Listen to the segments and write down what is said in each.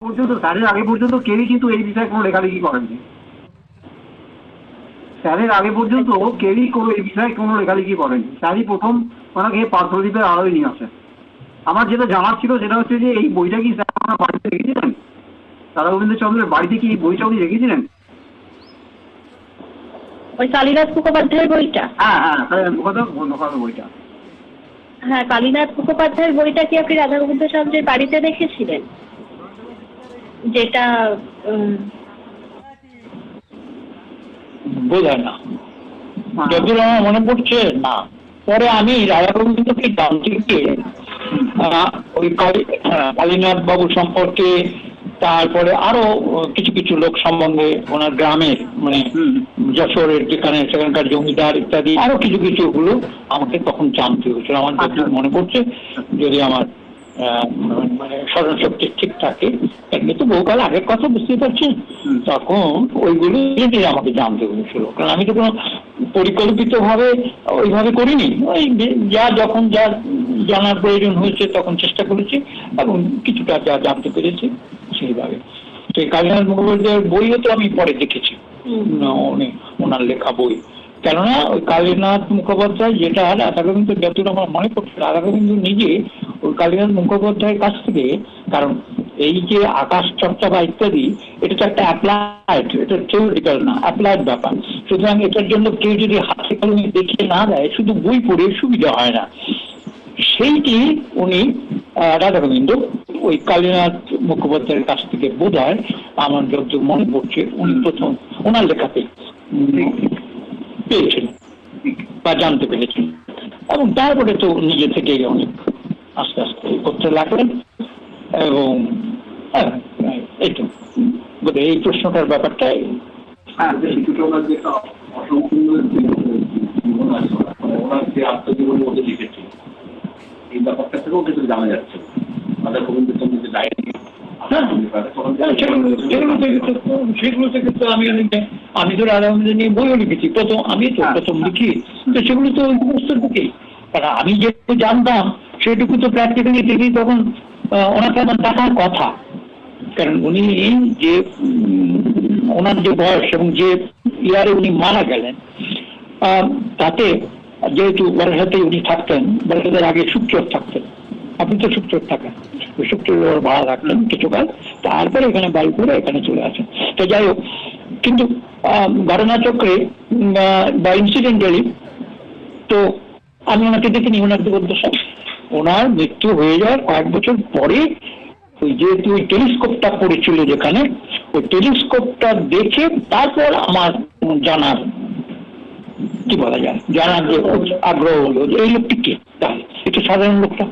পর্যন্ত স্যারের আগে পর্যন্ত কেউই কিন্তু এই বিষয়ে কোনো লেখালেখি করেননি। স্যারের আগে পর্যন্ত কেউই কোনো এই বিষয়ে কোনো লেখালেখি করেনি। স্যারই প্রথম ওনাকে পার্থদীপের আলোয় নিয়ে আসেন। আমার যেটা জানার ছিল সেটা হচ্ছে যে এই বইটা কি স্যার আপনার বাড়িতে রেখেছিলেন? রাধা গোবিন্দচন্দ্রের বাড়িতে কি এই বইটা উনি রেখেছিলেন? ওই কালীনাথ মুখোপাধ্যায়ের বইটা? হ্যাঁ হ্যাঁ, মুখোপাধ্যায় বইটা। হ্যাঁ, কালীনাথ মুখোপাধ্যায়ের বইটা কি আপনি রাধা গোবিন্দচন্দ্রের বাড়িতে দেখেছিলেন? যেটা বোঝ হয় না, যতদূর আমার মনে পড়ছে না। পরে আমি রাধা গোবিন্দকে জানতে গিয়ে ওই কালীনাথ বাবু সম্পর্কে, তারপরে আরো কিছু কিছু লোক সম্বন্ধে, ওনার গ্রামের মানে যশোরের যেখানে সেখানকার জমিদার ইত্যাদি আরো কিছু কিছু গুলো আমাকে তখন জানতে হয়েছিল। আমার যতদূর মনে পড়ছে, যদি আমার মানে স্মরণ শক্তি ঠিক থাকে, এমনি তো বহুকাল আগের কথা, বুঝতে পারছেন, তখন ওইগুলো আমাকে জানতে হয়েছিল। কারণ আমি তো কোনো পরিকল্পিত ভাবে ওইভাবে করিনি, ওই যা যখন যা জানার প্রয়োজন হয়েছে তখন চেষ্টা করেছি এবং কিছুটা যা জানতে পেরেছি সেইভাবে। তো এই কালীনাথ মুখোপাধ্যায়ের বইও তো আমি পরে দেখেছি, ওনার লেখা বই। কেননা ওই কালীনাথ মুখোপাধ্যায়, যেটা রাধা গোবিন্দ, যতটা আমার মনে পড়ছে, রাধা গোবিন্দ নিজে ওই কালীনাথ মুখোপাধ্যায়ের কাছ থেকে, কারণ এই যে আকাশ চর্চা বা ইত্যাদি, এটা তো একটা অ্যাপ্লাইড, এটা থিওরিটিক্যাল না, অ্যাপ্লাইড ব্যাপার। সুতরাং এটার জন্য কেউ যদি হাতে কলমে দেখিয়ে না দেয়, শুধু বই পড়ে সুবিধা হয় না। সেইটি উনি রাধা গোবিন্দ ওই কালীনাথ মুখোপাধ্যায়ের কাছ থেকে বোধ হয়, আমার যতদূর মনে পড়ছে, উনি প্রথম ওনার লেখাতে পেয়েছেন বা জানতে পেরেছেন, এবং তারপরে তো নিজে থেকে অনেক আস্তে আস্তে করতে লাগলেন। এবং এই তো বোধ এই প্রশ্নটার ব্যাপারটাই। আত্মজীবনের মধ্যে লিখেছে, এই ব্যাপারটা থেকেও কিছু জানা যাচ্ছে। রাধা গোবিন্দচন্দ্র যে ডায়েরি, সেগুলো থেকে তো আমি তো রাধা গোবিন্দ নিয়ে বইও লিখেছি, প্রথম আমি তো প্রথম লিখি, তো সেগুলো তো ওই সমস্ত দিকেই। কারণ আমি যেটুকু জানতাম সেটুকু তো প্র্যাকটিক্যালি তিনি তখন ওনাকে আমার দেখার কথা। কারণ উনি যে ওনার যে বয়স এবং যে ইয়ারে উনি মারা গেলেন, তাতে যেহেতু বারাসাতে উনি থাকতেন, বারাসাতের আগে শুকচর থাকতেন, আপনি তো শুকচর থাকেন, ওই শুকচর ভাড়া রাখলেন কিছুকাল, তারপরে এখানে বাড়ি করে এখানে চলে আসেন। তো যাই হোক, কিন্তু ঘটনাচক্রে বা ইনসিডেন্টালি তো আমি ওনাকে দেখিনি। ওনার জীবদ্দশা, ওনার মৃত্যু হয়ে যাওয়ার কয়েক বছর পরে ওই যেহেতু ওই টেলিস্কোপটা পড়েছিল যেখানে, ওই টেলিস্কোপটা দেখে তারপর আমার জানার, কি বলা যায়, জানার যে আগ্রহ হলো যে এই লোকটি কে, তাহলে এটা সাধারণ লোকটা।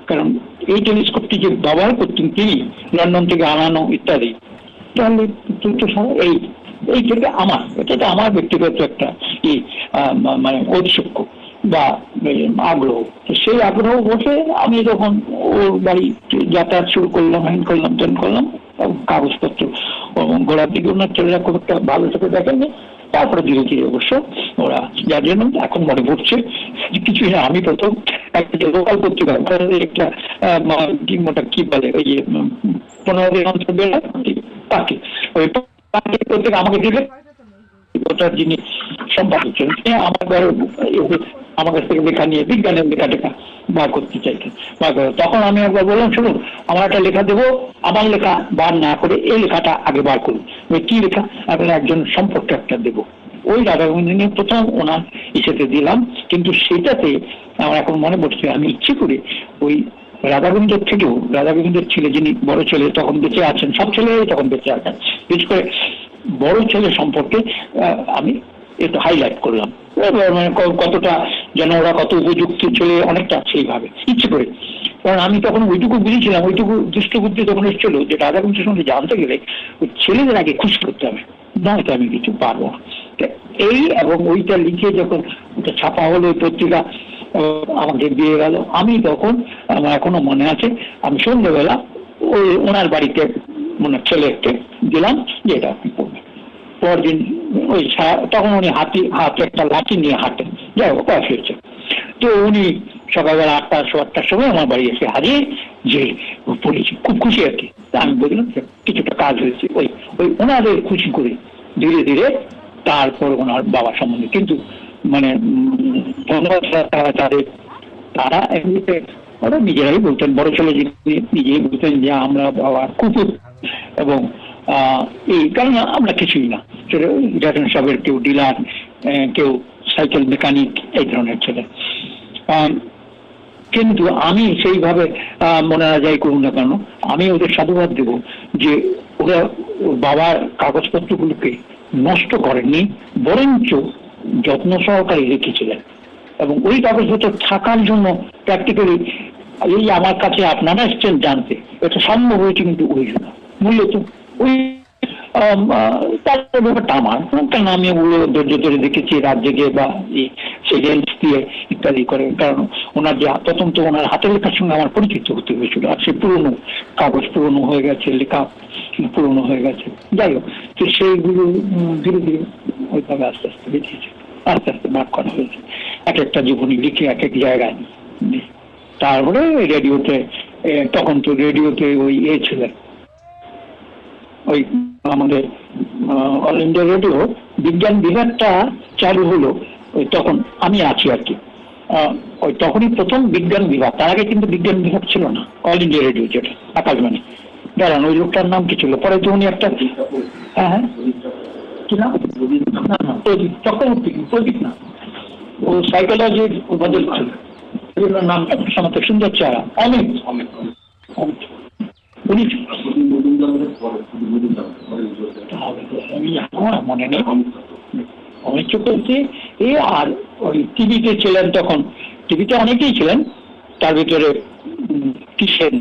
কারণ এই টেলিস্কোপটি যে ব্যবহার করতেন তিনি, লন্ডন থেকে আনানো ইত্যাদি, তাহলে এই থেকে আমার, এটা তো আমার ব্যক্তিগত একটা মানে ঔৎসুক্য বা আগ্রহ। সেই আগ্রহ বসে আমি যখন ওর বাড়ি যাতায়াত শুরু করলাম, করলাম কাগজপত্র গোড়ার দিকে ওনার ছেলেরা খুব একটা ভালো চোখে দেখেননি। তারপরে ধীরে ধীরে অবশ্য ওরা, যার জন্য এখন মনে পড়ছে কিছুই না, আমি প্রথম একটা লোকাল পত্রিকা, একটা কি বলে, ওই যে 15 দিন অন্তর বেলা পাখি, ওই পাখি পত্রিকা আমাকে দিলে, ওটার যিনি সম্পাদক ছিলেন আমার কাছ থেকে লেখা নিয়ে বিজ্ঞানের লেখা টেখা বার করতে চাইতেন। তখন আমি একবার বললাম, শুনুন, আমার একটা লেখা দেবো, আমার লেখা বার না করে এই লেখাটা আগে বার করুন। কি লেখা? আপনার একজন সম্পর্কে একটা দেবো। ওই রাধা গোবিন্দ নিয়ে প্রথম ওনার ইসেতে দিলাম। কিন্তু সেটাতে আমার এখন মনে পড়ছে, আমি ইচ্ছে করে ওই রাধা গোবিন্দের থেকেও, রাধা গোবিন্দের ছেলে যিনি বড় ছেলে তখন বেঁচে আছেন, সব ছেলেরাই তখন বেঁচে আছেন, বিশেষ করে বড় ছেলে সম্পর্কে আমি একটু হাইলাইট করলাম, মানে কতটা যেন ওরা কত উপযুক্ত ছেলে, অনেকটা সেইভাবে ইচ্ছে করে। কারণ আমি তখন ওইটুকু বুঝেছিলাম, ওইটুকু দুষ্টবুদ্ধি তখন এসেছিল যে রাধা গোবিন্দের সঙ্গে জানতে গেলে ওই ছেলেদের আগে খুশি করতে হবে, নয়তো আমি কিছু পারবো না। এই এবং ওইটা লিখে যখন ওটা ছাপা হলো, ওই পত্রিকা আমাকে দিয়ে গেল, আমি তখন, আমার এখনো মনে আছে, আমি সন্ধ্যেবেলা ওই ওনার বাড়িতে ওনার ছেলেকে দিলাম যে এটা আপনি পড়বেন। পরদিন ওই তখন উনি হাতে একটা লাঠি নিয়ে হাঁটেন, যাই হোক বয়স হয়েছে। তো উনি সকালবেলা 8টা 8:15 সময় আমার বাড়ি এসে হারিয়ে যে পড়েছি, খুব খুশি আর কি। আমি বললাম কিছুটা কাজ হয়েছে, ওই ওই ওনাদের খুশি করে ধীরে ধীরে তারপর ওনার বাবা সম্বন্ধে। কিন্তু মানে ধন্যবাদ তারা এমনিতে ওরা নিজেরাই বলতেন, বড় ছেলে নিজেই বলতেন যে আমরা বাবার কুকুর, এবং এই কারণ আমরা কিছুই না, সবের কেউ ডিলার, কেউ সাইকেল মেকানিক, এই ধরনের ছেলে। কিন্তু আমি সেইভাবে মনে না যাই করুন না কেন, আমি ওদের সাধুবাদ দেব যে ওরা বাবার কাগজপত্রগুলোকে নষ্ট করেননি, বরঞ্চ যত্ন সহকারে রেখেছিলেন। এবং ওই কাগজপত্র থাকার জন্য প্র্যাকটিক্যালি এই আমার কাছে আপনারা এসছেন জানতে, এটা সম্ভব হয়েছে কিন্তু ওই জন্য মূলত ওই তার ব্যাপারটা আমার, কারণ আমি ওগুলো ধৈর্য ধরে দেখেছি রাত জেগে বা রেঞ্জ দিয়ে ইত্যাদি করে। কারণ ওনার যে প্রথম তো ওনার হাতের লেখার সঙ্গে আমার পরিচিত হতে হয়েছিল, আর সে পুরোনো কাগজ পুরোনো হয়ে গেছে, লেখা পুরোনো হয়ে গেছে, যাই হোক। তো সেইগুলো ধীরে ধীরে ওইভাবে আস্তে আস্তে বেরিয়েছে, আস্তে আস্তে ভাগ করা হয়েছে, এক একটা জীবনী লিখে এক এক জায়গায়। তারপরে রেডিওতে, তখন তো রেডিওতে ওই ছিলেন ওই আমাদের অল ইন্ডিয়া রেডিও বিজ্ঞান বিভাগটা চালু হলো, ওই তখন আমি আছি আর কি, ওই তখনই প্রথম বিজ্ঞান বিভাগ, তার আগে কিন্তু বিজ্ঞান বিভাগ ছিল না অল ইন্ডিয়া রেডিও, যেটা আকাশবাণী। দাঁড়ান, ওই লোকটার নাম কি ছিল, পরে তো উনি একটা, হ্যাঁ হ্যাঁ কি নাম, প্রদীপ চক্রবর্তী, প্রদীপ না, ও সাইকোলজির বদল ছিল, নাম সমাতে সুন্দর চেহারা, অমিত উনি মনে নেই, অমিত চক্রবর্তী। আর ওই টিভিতে ছিলেন তখন, টিভিতে অনেকেই ছিলেন, তার ভিতরে কিসেন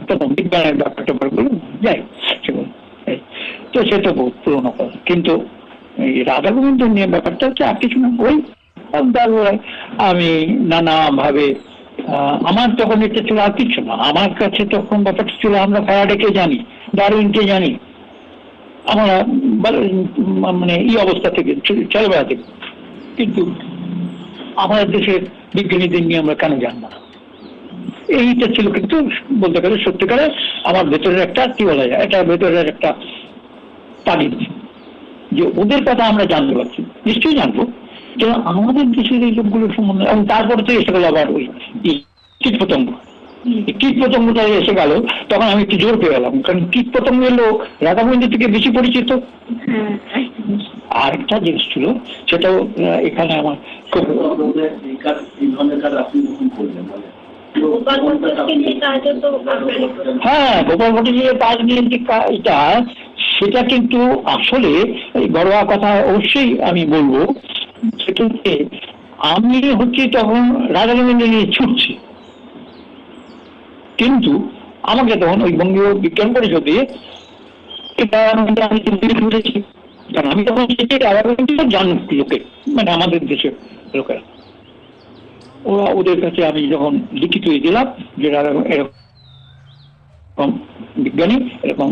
প্রথম বিজ্ঞানের ব্যাপারটা বলে যাই, তো সেটা বহুত পুরোনো কথা। কিন্তু এই রাধা গোবিন্দ নিয়ে ব্যাপারটা হচ্ছে আর কিছু না, ওই তারপরে আমি নানাভাবে আমার তখন এটা ছিল আর কিছু না, আমার কাছে তখন ব্যাপারটা ছিল আমরা ফ্যারাডেকে জানি, ডারউইনকে জানি, আমরা মানে এই অবস্থা থেকে চলে বেড়াতে। কিন্তু আমাদের দেশের বিজ্ঞানীদের নিয়ে আমরা কেন জানবো না, এইটা ছিল। কিন্তু বলতে গেলে সত্যিকারে আমার ভেতরের একটা কি বলা যায়, এটা ভেতরের একটা তাগিদ যে ওদের কথা আমরা জানতে পারছি, নিশ্চয়ই জানবো, যে আমাদের দেশের এই লোকগুলোর সম্বন্ধে। এবং তারপরে তো এসে গেল আবার ওই কীট পতঙ্গ, কীট পতঙ্গটা এসে গেল, তখন আমি একটু জোর পেয়ে গেলাম, কারণ কীট পতঙ্গ এলো রাধা গোবিন্দ থেকে বেশি পরিচিত। আর একটা জিনিস ছিল, সেটাও এখানে আমার খুব, হ্যাঁ গোপাল ভট্টাচার্যের কাজ নিয়ে যে এটা, সেটা কিন্তু আসলে ঘরোয়া কথা অবশ্যই আমি বলবো, সেটা হচ্ছে আমি হচ্ছে তখন রাধা গোবিন্দ নিয়ে ছুটছি, কিন্তু আমাকে তখন ওই বঙ্গীয় বিজ্ঞান পরিষদে এটা আমি ঘুরেছি, কারণ আমি তখন রাধা গোবিন্দ জানি লোকে, মানে আমাদের দেশের লোকেরা, ওরা ওদের কাছে আমি যখন লিখিত দিলাম যে এরকম বিজ্ঞানী এরকম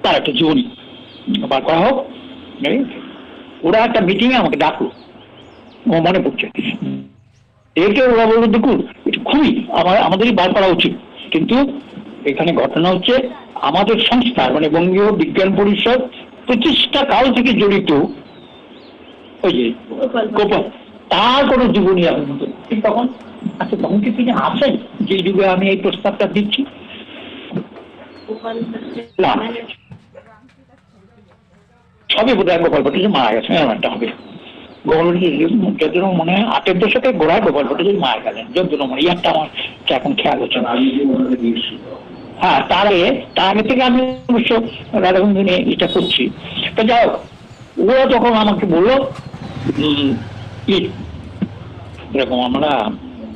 তার একটা জীবনী বার করা হোক, ওরা একটা মিটিংয়ে আমাকে ডাকলো, ও মনে পড়ছে, একে ওরা বললো দেখুন এটা খুবই আমাদেরই বার করা উচিত। কিন্তু এখানে ঘটনা হচ্ছে আমাদের সংস্থার মানে বঙ্গীয় বিজ্ঞান পরিষদ প্রতিষ্ঠা কাল থেকে জড়িত ওই যে গোপাল, তার কোনো জীবনী আমার মতো। তখন আচ্ছা তখন কি তিনি আসেন যে যুগে আমি এই প্রস্তাবটা দিচ্ছি? সবই বোধ হয় গোপাল ভট্টাচার্য মারা গেছে, একটা হবে যদিও মনে হয় 8-এর দশকে গোড়ায় গোপাল ভট্টাচার্য মারা গেলেন, যদিও মনে একটা আমার এখন খেয়াল হচ্ছে না। হ্যাঁ তার আগে থেকে আমি অবশ্য রাধা গোবিন্দ নিয়ে এটা করছি। তো যাই হোক, ওরা তখন আমাকে বললো এরকম আমরা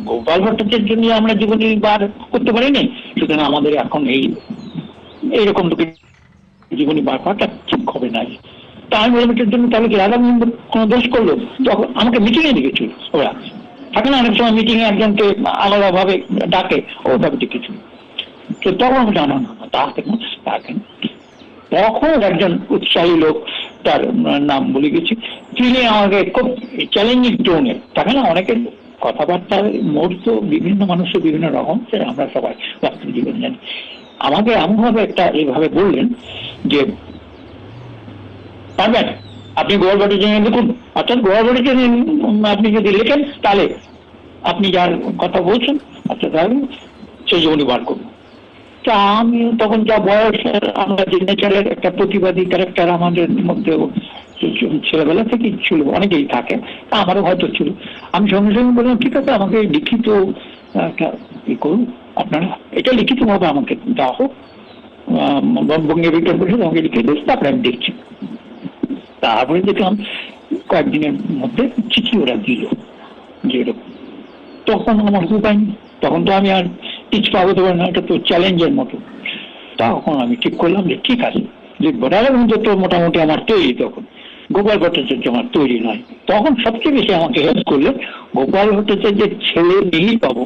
গোপাল ভট্টাচার্য নিয়ে আমরা জীবনী বার করতে পারিনি, সুতরাং আমাদের এখন এইরকম জীবনী বার করাটা ঠিক হবে না। তা আমি বললাম এটার জন্য তাহলে কি রাধা গোবিন্দ কোনো দোষ করলো? তখন আমাকে মিটিংয়ে ডেকেছিল, ওরা থাকে না অনেক সময় মিটিংয়ে একজনকে আলাদাভাবে ডাকে, ওভাবে ডেকেছিল। তো তখন জানা না তা কেন, তখন একজন উৎসাহী লোক, তার নাম বলে গেছি, তিনি আমাকে খুব চ্যালেঞ্জিং টোনে, থাকে না অনেকে কথাবার্তার মোড় তো বিভিন্ন মানুষের বিভিন্ন রকম, সেটা আমরা সবাই বাস্তব জীবন জানি। আমাকে এমনভাবে একটা এইভাবে বললেন যে পারবেন আপনি গোয়ালবাটি জেনে লিখুন, অর্থাৎ গোয়ালবাটি জেনে আপনি যদি লেখেন তাহলে আপনি যার কথা বলছেন আচ্ছা তাহলে সেই জীবনী বার করুন। তা আমি তখন যা বয়স, আমরা যে নেচারের একটা প্রতিবাদী ক্যারেক্টার আমাদের মধ্যে ছেলেবেলা থেকেই ছিল, অনেকেই থাকে, তা আমারও হয়তো ছিল। আমি সঙ্গে সঙ্গে বললাম ঠিক আছে আমাকে লিখিত একটা ই করুন, আপনারা এটা লিখিতভাবে আমাকে দেওয়া হোক, বঙ্গীয় বিজ্ঞান পরিষদ আমাকে লিখে দিয়েছে, তারপরে আমি দেখছি। তারপরে দেখলাম কয়েকদিনের মধ্যে চিঠি ওরা দিল যে এরকম। তখন আমার উপায় নেই, তখন তো আমি আর কিছু পাবো দেবো না, এটা তো চ্যালেঞ্জের মতো। তখন আমি ঠিক করলাম যে ঠিক আছে লিখবো। রাধাগোবিন্দ তো মোটামুটি আমার তৈরি, তখন গোপাল ভট্টাচার্য আমার তৈরি নয়। তখন সবচেয়ে বেশি আমাকে হেল্প করলো গোপাল ভট্টাচার্যের ছেলে নীল বাবু,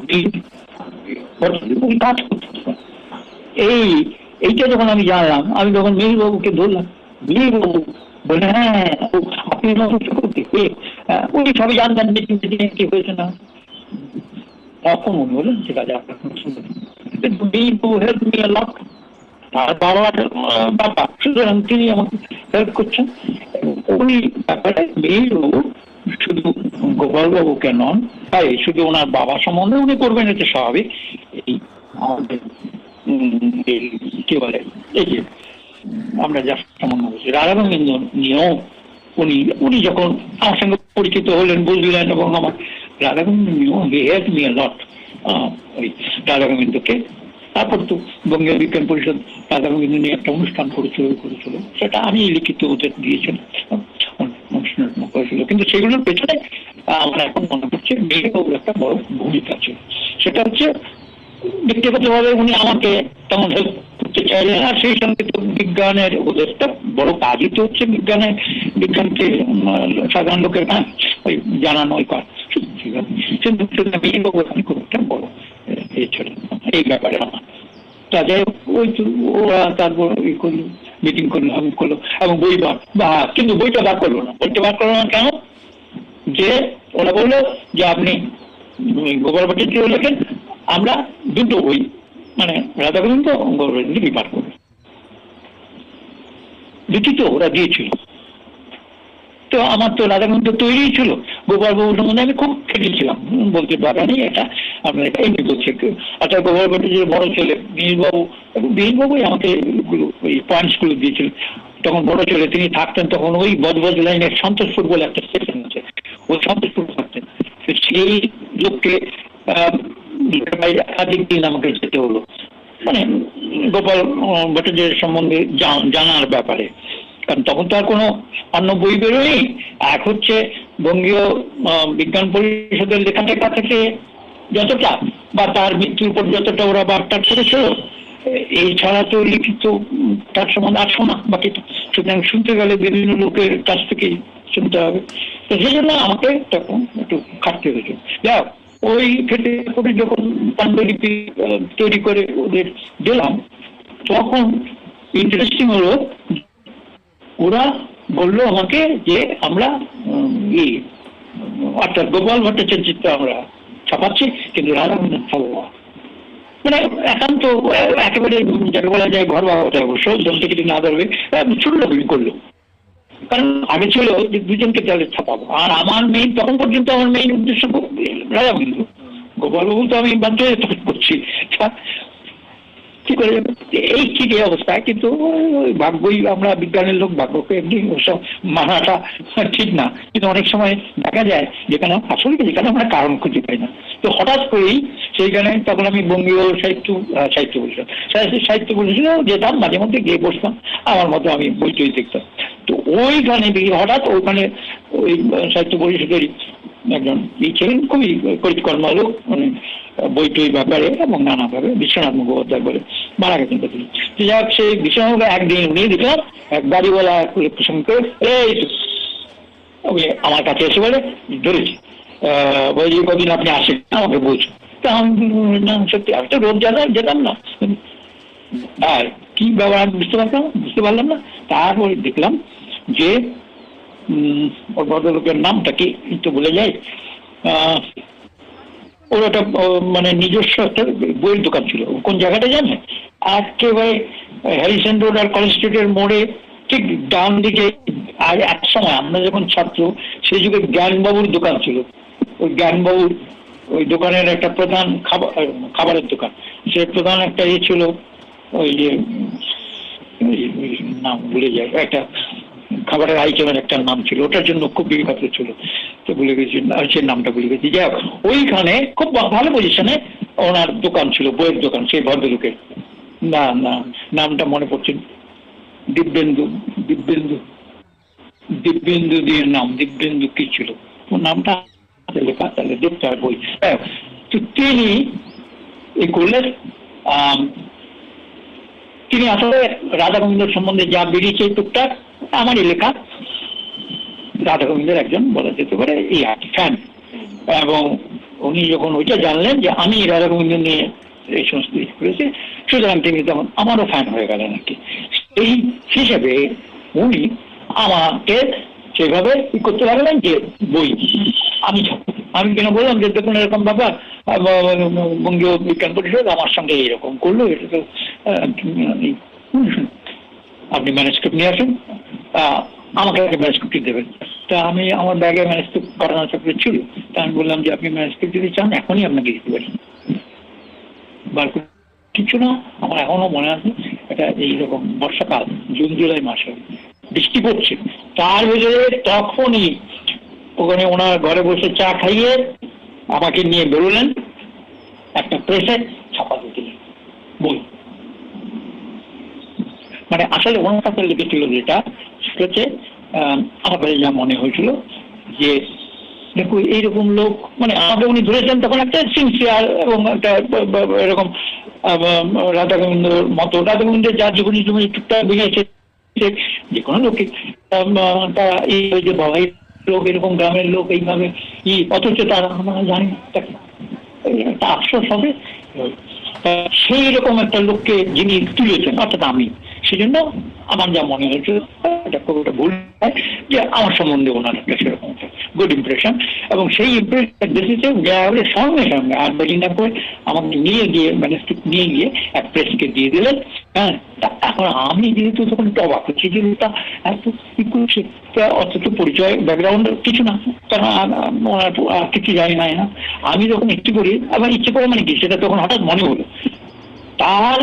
কাজ করতে। এইটা যখন আমি জানলাম, আমি তখন নীল বাবুকে ধরলাম। নীল বাবু বলে হ্যাঁ আপনি উনি সবই জানতেন কি হয়েছে না। তখন উনি বললেন ঠিক আছে আপনার হেল্প মি আ লট, আর বাবা সুতরাং তিনি আমাকে হেল্প করছেন। উনি ব্যাপারে মেয়েবাবু শুধু গোপালবাবুকে নন, তাই শুধু ওনার বাবা সম্বন্ধে উনি করবেন, এটা স্বাভাবিক। এই আমাদের কি বলে এই যে আমরা যা সম্বন্ধ বলছি রাধাগোবিন্দ নিয়েও উনি যখন আমার সঙ্গে পরিচিত হলেন বুঝলেন, এবং আমার রাধাগোবিন্দ নিয়েও হি হেল্প মি আ লট। ওই রাধাগোবিন্দকে তারপর তো বঙ্গীয় বিজ্ঞান পরিষদ রাধাগোবিন্দ নিয়ে একটা অনুষ্ঠান করেছিল, সেটা আমি লিখিত ওদের দিয়েছিলাম, অনুষ্ঠান করেছিল। কিন্তু সেগুলোর পেছনে আমার এখন মনে পড়ছে মেয়েবাবুর একটা বড় ভূমিকা ছিল। সেটা হচ্ছে ব্যক্তিগতভাবে উনি আমাকে তেমন হেল্প করতে চাইলেন, আর সেই সঙ্গে তো বিজ্ঞানের ওদের একটা বড় কাজই তো হচ্ছে বিজ্ঞানকে সাধারণ লোকের ওই জানানো ওই কাজ। কিন্তু মেয়েবাবু এখানে খুব একটা বড় এই ব্যাপারে আমার। তা যাই হোক ওই ওরা তারপর ই করলো, মিটিং করলো, আমি করলো, এবং বই কিন্তু বইটা বার করলো না। কেন? যে ওরা বললো যে আপনি গোপাল ভট্টাচার্য লেখেন, আমরা দুটো বই মানে রাধাগোবিন্দ বার করবো। দুটি তো ওরা দিয়েছিল। তো আমার তো রাধাগোবিন্দ তৈরি ছিল, গোপালবাবুর সম্বন্ধে আমি খুব খেটেছিলাম, বলতে পারা নেই এটা আপনার এমনি বলছে। অর্থাৎ গোপাল ভট্টাচার্যের বড় ছেলে বীরবাবুই আমাকে ওই পয়েন্টস গুলো দিয়েছিল। তখন বড় ছেলে তিনি থাকতেন, তখন ওই বজবজ লাইনের সন্তোষপুর বলে একটা স্টেশন আছে, ওই সন্তোষপুর থাকতেন। সেই লোককে একাধিক দিন আমাকে যেতে হলো, মানে গোপাল ভট্টাচার্যের সম্বন্ধে জানার ব্যাপারে। কারণ তখন তো আর কোনো অন্য বই বেরোয়নি। এক হচ্ছে বঙ্গীয় বিজ্ঞান পরিষদের লেখালেখা থেকে যতটা বা তার মৃত্যুর পর যতটা ওরা বার্তা করেছিল, এই ছাড়া তো লিখিত তার সম্বন্ধে আর শোনা বাকিটা। সুতরাং শুনতে গেলে বিভিন্ন লোকের কাছ থেকেই শুনতে হবে। তো সেই জন্য আমাকে তখন একটু খাটতে হয়েছে। যাক ওই ক্ষেত্রে করে যখন পাণ্ডুলিপি তৈরি করে ওদের দিলাম, তখন ইন্টারেস্টিং হলো ওরা বললো আমাকে যে আমরা অর্থাৎ গোপাল ভট্টাচার্যটা আমরা ছাপাচ্ছি, কিন্তু রাধাগোবিন্দ ছাপাবো। মানে একান্ত একেবারে যাকে বলা যায় ঘর বাবা অবশ্য জলটা কিছু না ধরবে ছোট করলো। কারণ আগে ছিল যে দুজনকে তাহলে ছাপাবো, আর আমার মেইন তখন পর্যন্ত আমার মেইন উদ্দেশ্য রাধাগোবিন্দ। গোপালবাবু তো আমি বাধ্য হয়ে করছি, কি করে এই ঠিক এই অবস্থায়। কিন্তু ভাগ্যই, আমরা বিজ্ঞানের লোক, ভাগ্যকে এমনি ওসব মানাটা ঠিক না। কিন্তু অনেক সময় দেখা যায় যেখানে আসলে যেখানে আমরা কারণ খুঁজে পাই না। তো হঠাৎ করেই সেইখানে তখন আমি বঙ্গীয় সাহিত্য পরিষদ যেতাম, মাঝে মধ্যে গিয়ে বসতাম, আমার মতো আমি বই টই দেখতাম। তো ওইখানে হঠাৎ ওইখানে ওই সাহিত্য পরিষদের একজন ছিলেন, খুবই পরিকর্মা লোক, মানে বই টই ব্যাপারে এবং নানাভাবে, বিশ্বনাথ মুখোপাধ্যায় বলে মারা গেছেন। যাক সেই বিশ্বনাথ একদিন উনি দেখলাম এক বাড়িওয়ালা সঙ্গে এই আমার কাছে এসে বলে ধরেছি, বলছি কদিন আপনি আসেন আমাকে বলছো। তা আমি সত্যি আমি তো রোজ যেতাম না, আর কি ব্যাপার আমি বুঝতে পারলাম না। তারপরে দেখলাম যে ওর ভদ্রলোকের নামটা কি একটু বলে যায়, ওর একটা মানে নিজস্ব একটা বইয়ের দোকান ছিল। কোন জায়গাটা জানে? একেবারে হ্যারিসন রোড আর কলেজ স্ট্রিটের মোড়ে ঠিক ডান দিকে। আর এক সময় আমরা যখন ছাত্র, সেই যুগে জ্ঞানবাবুর দোকান ছিল। ওই জ্ঞানবাবুর ওই দোকানের একটা প্রধান খাবারের দোকান, সে প্রধান একটা ইয়ে ছিল, ওই যে নাম ভুলে যায়, একটা খাবারের আইটেমের একটা নাম ছিল, ওটার জন্য খুব বিখ্যাত ছিল, তো ভুলে গেছি সে নামটা ভুলে গেছি। যাই হোক, ওইখানে খুব ভালো পজিশনে ওনার দোকান ছিল, বইয়ের দোকান, সেই ভদ্রলোকের। না না, নামটা মনে পড়ছে, দিব্যেন্দু দিব্যেন্দু দিব্যেন্দু দিয়ে নাম, দিব্যেন্দু কি ছিল ওর নামটা লেখা, তাহলে দেখতে হয় বই। তো তিনি এই করলেন, তিনি আসলে রাধা গোবিন্দর সম্বন্ধে যা বেরিয়েছে টুকটাক আমারই লেখা, রাধা গোবিন্দের একজন বলা যেতে পারে এই ফ্যান। এবং উনি যখন ওইটা জানলেন যে আমি রাধা গোবিন্দ নিয়ে এই সমস্ত করেছি, সুতরাং তিনি তখন আমারও ফ্যান হয়ে গেলেন আর কি। এই হিসেবে উনি আমাকে সেভাবে করতে লাগলেন যে বই আমি কেন বললাম যে দেখুন এরকম ব্যাপার, বঙ্গীয় বিজ্ঞান পরিষদ আমার সঙ্গে এরকম করলো, এটা তো আপনি ম্যানেজস্ক্রিপ্ট নিয়ে আসুন, আমাকে ম্যানেজস্ক্রিপ্ট দেবেন। তা আমি আমার ব্যাগে ম্যানেজস্ক্রিপ্ট করানো চাকরি ছিল, তা আমি বললাম যে আপনি ম্যানেজস্ক্রিপ্ট যদি চান এখনই আপনাকে দিতে পারি। কিছু না, আমার এখনো মনে আছে, এটা এইরকম বর্ষাকাল, জুন জুলাই মাসে বৃষ্টি পড়ছে, তার ভিতরে তখনই ওখানে ওনার ঘরে বসে চা খাইয়ে আমাকে নিয়ে বেরোলেন, একটা প্রেসে ছাপাতে দিলেন বই। মানে আসলে ওনার কাছে লিখেছিল যেটা, সেটা হচ্ছে আমার কাছে যা মনে হয়েছিল যে দেখো এইরকম লোক, মানে আমাকে উনি ধরেছেন তখন একটা সিনসিয়ার এবং একটা এরকম রাধা গোবিন্দর মতো, রাধা গোবিন্দের যা জীবনী জীবনী টুকটাক বুঝেছে যে কোনো লোকে তারা এই যে বাবাই লোক, এরকম গ্রামের লোক এইভাবে অথচ তারা আমরা জানি একটা আফসোস হবে। সেই রকম একটা লোককে যিনি তুলেছেন অর্থাৎ আমি, সেজন্য আমার যা মনে হয়েছে এটা খুব একটা ভুল যে আমার সম্বন্ধে ওনার একটা সেরকম গুড ইমপ্রেশন, এবং সেই ইমপ্রেশন বেসিসে সঙ্গে সঙ্গে আর বেরিং না করে আমাকে নিয়ে গিয়ে ম্যানেজমেন্ট নিয়ে গিয়ে এক প্রেসকে দিয়ে দিলেন। হ্যাঁ, এখন আমি যেহেতু তখন অবাক হচ্ছি যে ওটা এত কি করছে, অথচ পরিচয় ব্যাকগ্রাউন্ড কিছু না, কারণ ওনার কিছু জানি না। আমি যখন ইচ্ছে করি, আবার ইচ্ছে করে মানে কি সেটা তখন হঠাৎ মনে হলো, তার